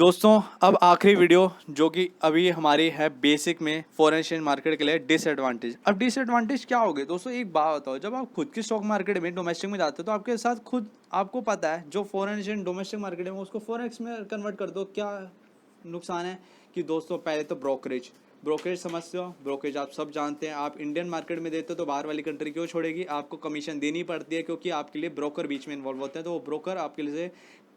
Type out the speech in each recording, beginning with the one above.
दोस्तों अब आखिरी वीडियो जो कि अभी हमारी है बेसिक में फॉरेन एक्सचेंज मार्केट के लिए डिसएडवांटेज। अब डिसएडवांटेज क्या हो गए दोस्तों, एक बात बताओ, जब आप खुद की स्टॉक मार्केट में डोमेस्टिक में जाते हो तो आपके साथ खुद आपको पता है जो फॉरेन एक्सचेंज डोमेस्टिक मार्केट में उसको फॉरेक्स में कन्वर्ट कर दो। क्या नुकसान है कि दोस्तों पहले तो ब्रोकरेज ब्रोकरेज समझते हो, ब्रोकरेज आप सब जानते हैं। आप इंडियन मार्केट में देते हो तो बाहर वाली कंट्री क्यों छोड़ेगी, आपको कमीशन देनी पड़ती है क्योंकि आपके लिए ब्रोकर बीच में इन्वॉल्व होते हैं, तो वो ब्रोकर आपके लिए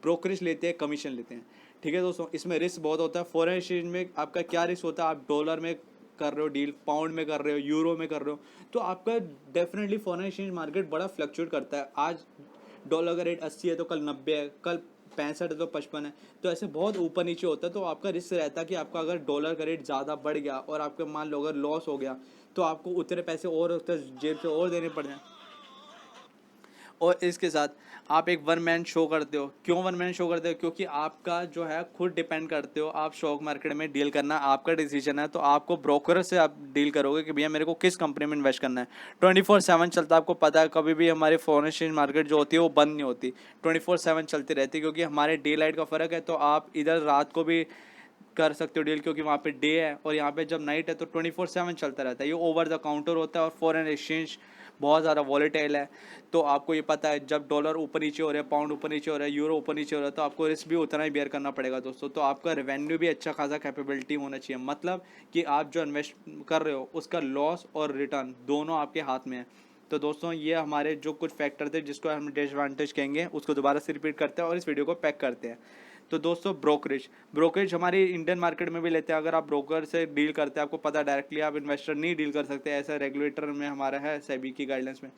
ब्रोकरेज लेते हैं, कमीशन लेते हैं। ठीक है दोस्तों, इसमें रिस्क बहुत होता है। फॉरेन एक्सचेंज में आपका क्या रिस्क होता है, आप डॉलर में कर रहे हो डील, पाउंड में कर रहे हो, यूरो में कर रहे हो, तो आपका डेफिनेटली फॉरेन एक्सचेंज मार्केट बड़ा फ्लक्चुएट करता है। आज डॉलर का रेट 80 है तो कल 90 है, कल 65 है तो 55 है, तो ऐसे बहुत ऊपर नीचे होता है। तो आपका रिस्क रहता है कि आपका अगर डॉलर का रेट ज़्यादा बढ़ गया और आपके मान लो अगर लॉस हो गया तो आपको उतने पैसे और उतने जेब से और देने पड़ जाए। और इसके साथ आप एक वन मैन शो करते हो। क्यों वन मैन शो करते हो, क्योंकि आपका जो है खुद डिपेंड करते हो। आप स्टॉक मार्केट में डील करना आपका डिसीजन है, तो आपको ब्रोकर से आप डील करोगे कि भैया मेरे को किस कंपनी में इन्वेस्ट करना है। 24/7 चलता है, आपको पता है कभी भी हमारी फॉरेन एक्सचेंज मार्केट जो होती है वो बंद नहीं होती, 24/7 चलती रहती है, क्योंकि हमारे डे लाइट का फ़र्क है। तो आप इधर रात को भी कर सकते हो डील, क्योंकि वहाँ पे डे है और यहाँ पे जब नाइट है तो 24/7 चलता रहता है। ये ओवर द काउंटर होता है और फॉरेन एक्सचेंज बहुत ज़्यादा वॉलेटाइल है। तो आपको ये पता है जब डॉलर ऊपर नीचे हो रहा है, पाउंड ऊपर नीचे हो रहा है, यूरो ऊपर नीचे हो रहा है, तो आपको रिस्क भी उतना ही बेयर करना पड़ेगा दोस्तों। तो आपका रेवेन्यू भी अच्छा खासा कैपेबिलिटी होना चाहिए, मतलब कि आप जो इन्वेस्ट कर रहे हो उसका लॉस और रिटर्न दोनों आपके हाथ में है। तो दोस्तों ये हमारे जो कुछ फैक्टर थे जिसको हम डिसएडवांटेज कहेंगे उसको दोबारा से रिपीट करते हैं और इस वीडियो को पैक करते हैं। तो दोस्तों ब्रोकरेज ब्रोकरेज हमारी इंडियन मार्केट में भी लेते हैं। अगर आप ब्रोकर से डील करते हैं, आपको पता है डायरेक्टली आप इन्वेस्टर नहीं डील कर सकते, ऐसा रेगुलेटर में हमारा है सेबी की गाइडलाइंस में,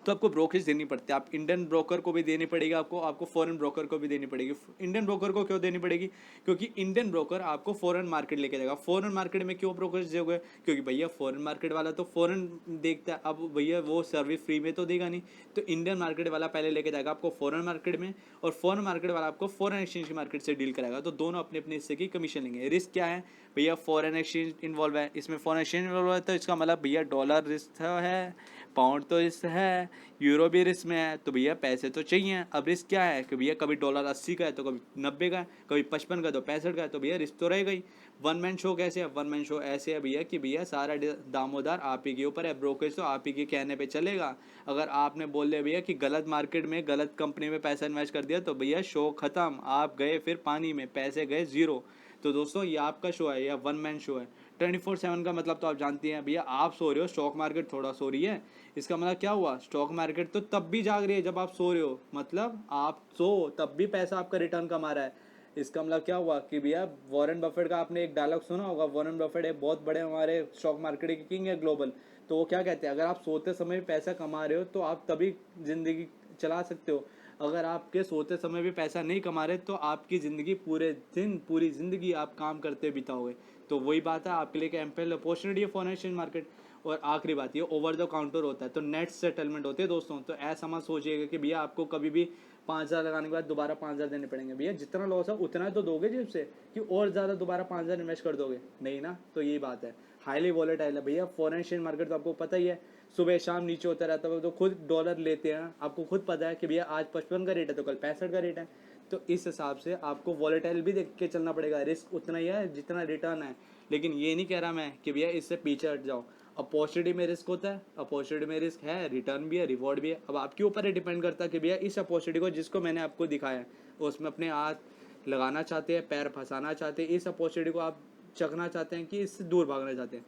तो आपको ब्रोकरेज देनी पड़ती है। आप इंडियन ब्रोकर को भी देनी पड़ेगी, आपको फॉरेन ब्रोकर को भी देनी पड़ेगी। इंडियन ब्रोकर को क्यों देनी पड़ेगी, क्योंकि इंडियन ब्रोकर आपको फॉरेन मार्केट लेके जाएगा। फॉरेन मार्केट में क्यों ब्रोकरेज दोगे, क्योंकि भैया फॉरेन मार्केट वाला तो फॉरेन देखता है, अब भैया वो सर्विस फ्री में तो देगा नहीं, तो इंडियन मार्केट वाला पहले लेके जाएगा आपको फॉरेन मार्केट में, और फॉरेन मार्केट वाला आपको फॉरेन एक्सचेंज की मार्केट से डील कराएगा। तो दोनों अपने अपने हिस्से की कमीशन लेंगे। रिस्क क्या है भैया, फॉरेन एक्सचेंज इन्वॉल्व है, इसमें फॉरेन एक्सचेंज इन्वॉल्व है, तो इसका मतलब भैया डॉलर रिस्क है, पाउंड तो रिस्क है, यूरो भी रिस्क में है, तो भैया पैसे तो चाहिए। अब रिस्क क्या है कि भैया कभी डॉलर 80 का है तो कभी 90 का है, कभी 55 का है तो 65 का है, तो भैया रिस्क तो रहेगा ही। वन मैन शो कैसे है, वन मैन शो ऐसे है भैया कि भैया सारा दामोदार आप ही के ऊपर है, ब्रोकरेज तो आप ही के कहने पे चलेगा। अगर आपने बोल दिया भैया कि गलत मार्केट में गलत कंपनी में पैसा इन्वेस्ट कर दिया तो भैया शो खत्म, आप गए फिर पानी में, पैसे गए जीरो। तो दोस्तों ये आपका शो है या वन मैन शो है। 24/7 का मतलब तो आप जानते हैं भैया, आप सो रहे हो स्टॉक मार्केट थोड़ा सो रही है, इसका मतलब क्या हुआ, स्टॉक मार्केट तो तब भी जाग रही है जब आप सो रहे हो, मतलब आप सो तब भी पैसा आपका रिटर्न कमा रहा है। इसका मतलब क्या हुआ कि भैया वॉरेन बफेट का आपने एक डायलॉग सुना होगा, वॉरेन बफेट एक बहुत बड़े हमारे स्टॉक मार्केट के किंग है ग्लोबल। तो वो क्या कहते हैं, अगर आप सोते समय पैसा कमा रहे हो तो आप तभी जिंदगी चला सकते हो। अगर आपके सोते समय भी पैसा नहीं कमा रहे तो आपकी ज़िंदगी पूरे दिन पूरी ज़िंदगी आप काम करते बिताओगे। तो वही बात है, आपके लिए एक एम्पल अपॉर्चुनिटी है फॉरेन एक्सचेंज मार्केट। और आखिरी बात ये ओवर द काउंटर होता है, तो नेट सेटलमेंट होते हैं दोस्तों। तो ऐसा मत सोचिएगा कि भैया आपको कभी भी 5,000 लगाने के बाद दोबारा 5,000 देने पड़ेंगे। भैया जितना लॉस है उतना तो दोगे जेब से, कि और ज़्यादा दोबारा 5,000 इन्वेस्ट कर दोगे, नहीं ना। तो यही बात है, हाईली वॉलेटाइल है भैया फॉरेन एक्सचेंज मार्केट। तो आपको पता ही है सुबह शाम नीचे होता रहता है, तो खुद डॉलर लेते हैं, आपको खुद पता है कि भैया आज 55 का रेट है तो कल 65 का रेट है। तो इस हिसाब से आपको वॉलेटाइल भी देख के चलना पड़ेगा, रिस्क उतना ही है जितना रिटर्न है। लेकिन ये नहीं कह रहा मैं कि भैया इससे पीछे हट जाओ। अपॉर्चुनिटी में रिस्क होता है, अपॉर्चुनिटी में रिस्क है, रिटर्न भी है, रिवॉर्ड भी है। अब आपके ऊपर ही डिपेंड करता है कि भैया इस अपॉर्चुनिटी को जिसको मैंने आपको दिखाया है उसमें अपने हाथ लगाना चाहते हैं, पैर फंसाना चाहते हैं, इस अपॉर्चुनिटी को आप चखना चाहते हैं कि इससे दूर भागना चाहते हैं।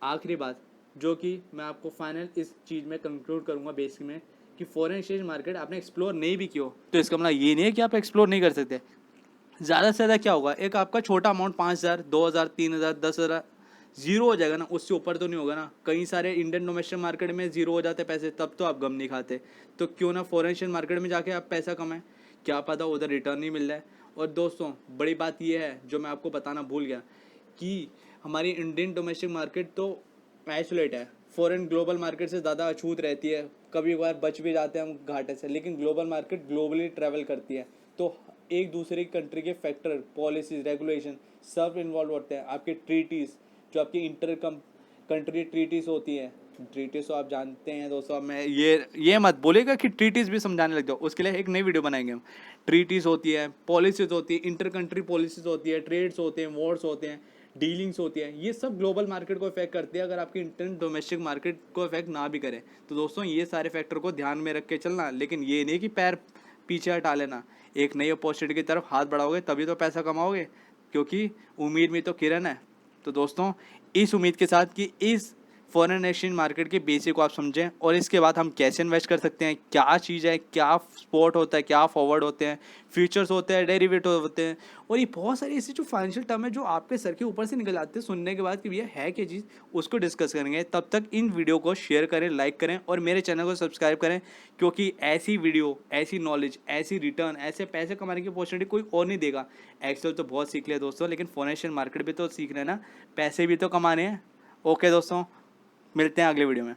आखिरी बात जो कि मैं आपको फाइनल इस चीज़ में कंक्लूड करूँगा बेसिक में, कि फॉरेन एक्सचेंज मार्केट आपने एक्सप्लोर नहीं भी किया तो इसका मतलब ये नहीं है कि आप एक्सप्लोर नहीं कर सकते। ज़्यादा से ज़्यादा क्या होगा, एक आपका छोटा अमाउंट 5,000 2,000 3,000 10,000 जीरो हो जाएगा ना, उससे ऊपर तो नहीं होगा ना। कई सारे इंडियन डोमेस्टिक मार्केट में जीरो हो जाते पैसे, तब तो आप गम नहीं खाते। तो क्यों ना फॉरेन एक्सचेंज मार्केट में जाके आप पैसा कमाएं, क्या पता उधर रिटर्न नहीं मिल रहा है। और दोस्तों बड़ी बात यह है जो मैं आपको बताना भूल गया, कि हमारी इंडियन डोमेस्टिक मार्केट तो आइसोलेट है, फॉरेन ग्लोबल मार्केट से ज़्यादा अछूत रहती है। कभी कभार बच भी जाते हैं हम घाटे से, लेकिन ग्लोबल मार्केट ग्लोबली ट्रैवल करती है। तो एक दूसरे कंट्री के फैक्टर, पॉलिसीज, रेगुलेशन सब इन्वॉल्व होते हैं। आपके ट्रीटीज़ जो आपकी इंटर कंट्री ट्रीटीज़ होती हैं, ट्रीटिस तो आप जानते हैं दोस्तों। अब मैं ये मत बोलेगा कि ट्रीटिस भी समझाने लग जाओ, उसके लिए एक नई वीडियो बनाएंगे हम। ट्रीटिस होती है, पॉलिसीज होती है, इंटर कंट्री पॉलिसीज होती है, ट्रेड्स होते हैं, वॉर्स होते हैं, डीलिंग्स होती है, ये सब ग्लोबल मार्केट को इफेक्ट करते हैं। अगर आपकी इंटरन डोमेस्टिक मार्केट को इफेक्ट ना भी करे तो दोस्तों ये सारे फैक्टर को ध्यान में रख के चलना, लेकिन ये नहीं कि पैर पीछे हटा लेना। एक नई अपॉर्चुनिटी की तरफ हाथ बढ़ाओगे तभी तो पैसा कमाओगे, क्योंकि उम्मीद में तो किरण है। तो दोस्तों इस उम्मीद के साथ कि इस फॉरेन एक्सचेंज मार्केट के बेसिक को आप समझें और इसके बाद हम कैसे इन्वेस्ट कर सकते हैं, क्या चीज़ है, क्या स्पॉट होता है, क्या फॉरवर्ड होते हैं, फ्यूचर्स होते हैं, डेरिवेटिव होते हैं, और ये बहुत सारी ऐसी जो फाइनेंशियल टर्म है जो आपके सर के ऊपर से निकल आते हैं सुनने के बाद कि भैया है क्या चीज़, उसको डिस्कस करेंगे। तब तक इन वीडियो को शेयर करें, लाइक करें और मेरे चैनल को सब्सक्राइब करें, क्योंकि ऐसी वीडियो, ऐसी नॉलेज, ऐसी रिटर्न, ऐसे पैसे कमाने की अपॉर्चुनिटी कोई और नहीं देगा। एक्सेल तो बहुत सीख लिया दोस्तों, लेकिन फाइनेंशियल मार्केट भी तो सीखना है ना, पैसे भी तो कमाने हैं। ओके दोस्तों, मिलते हैं अगले वीडियो में।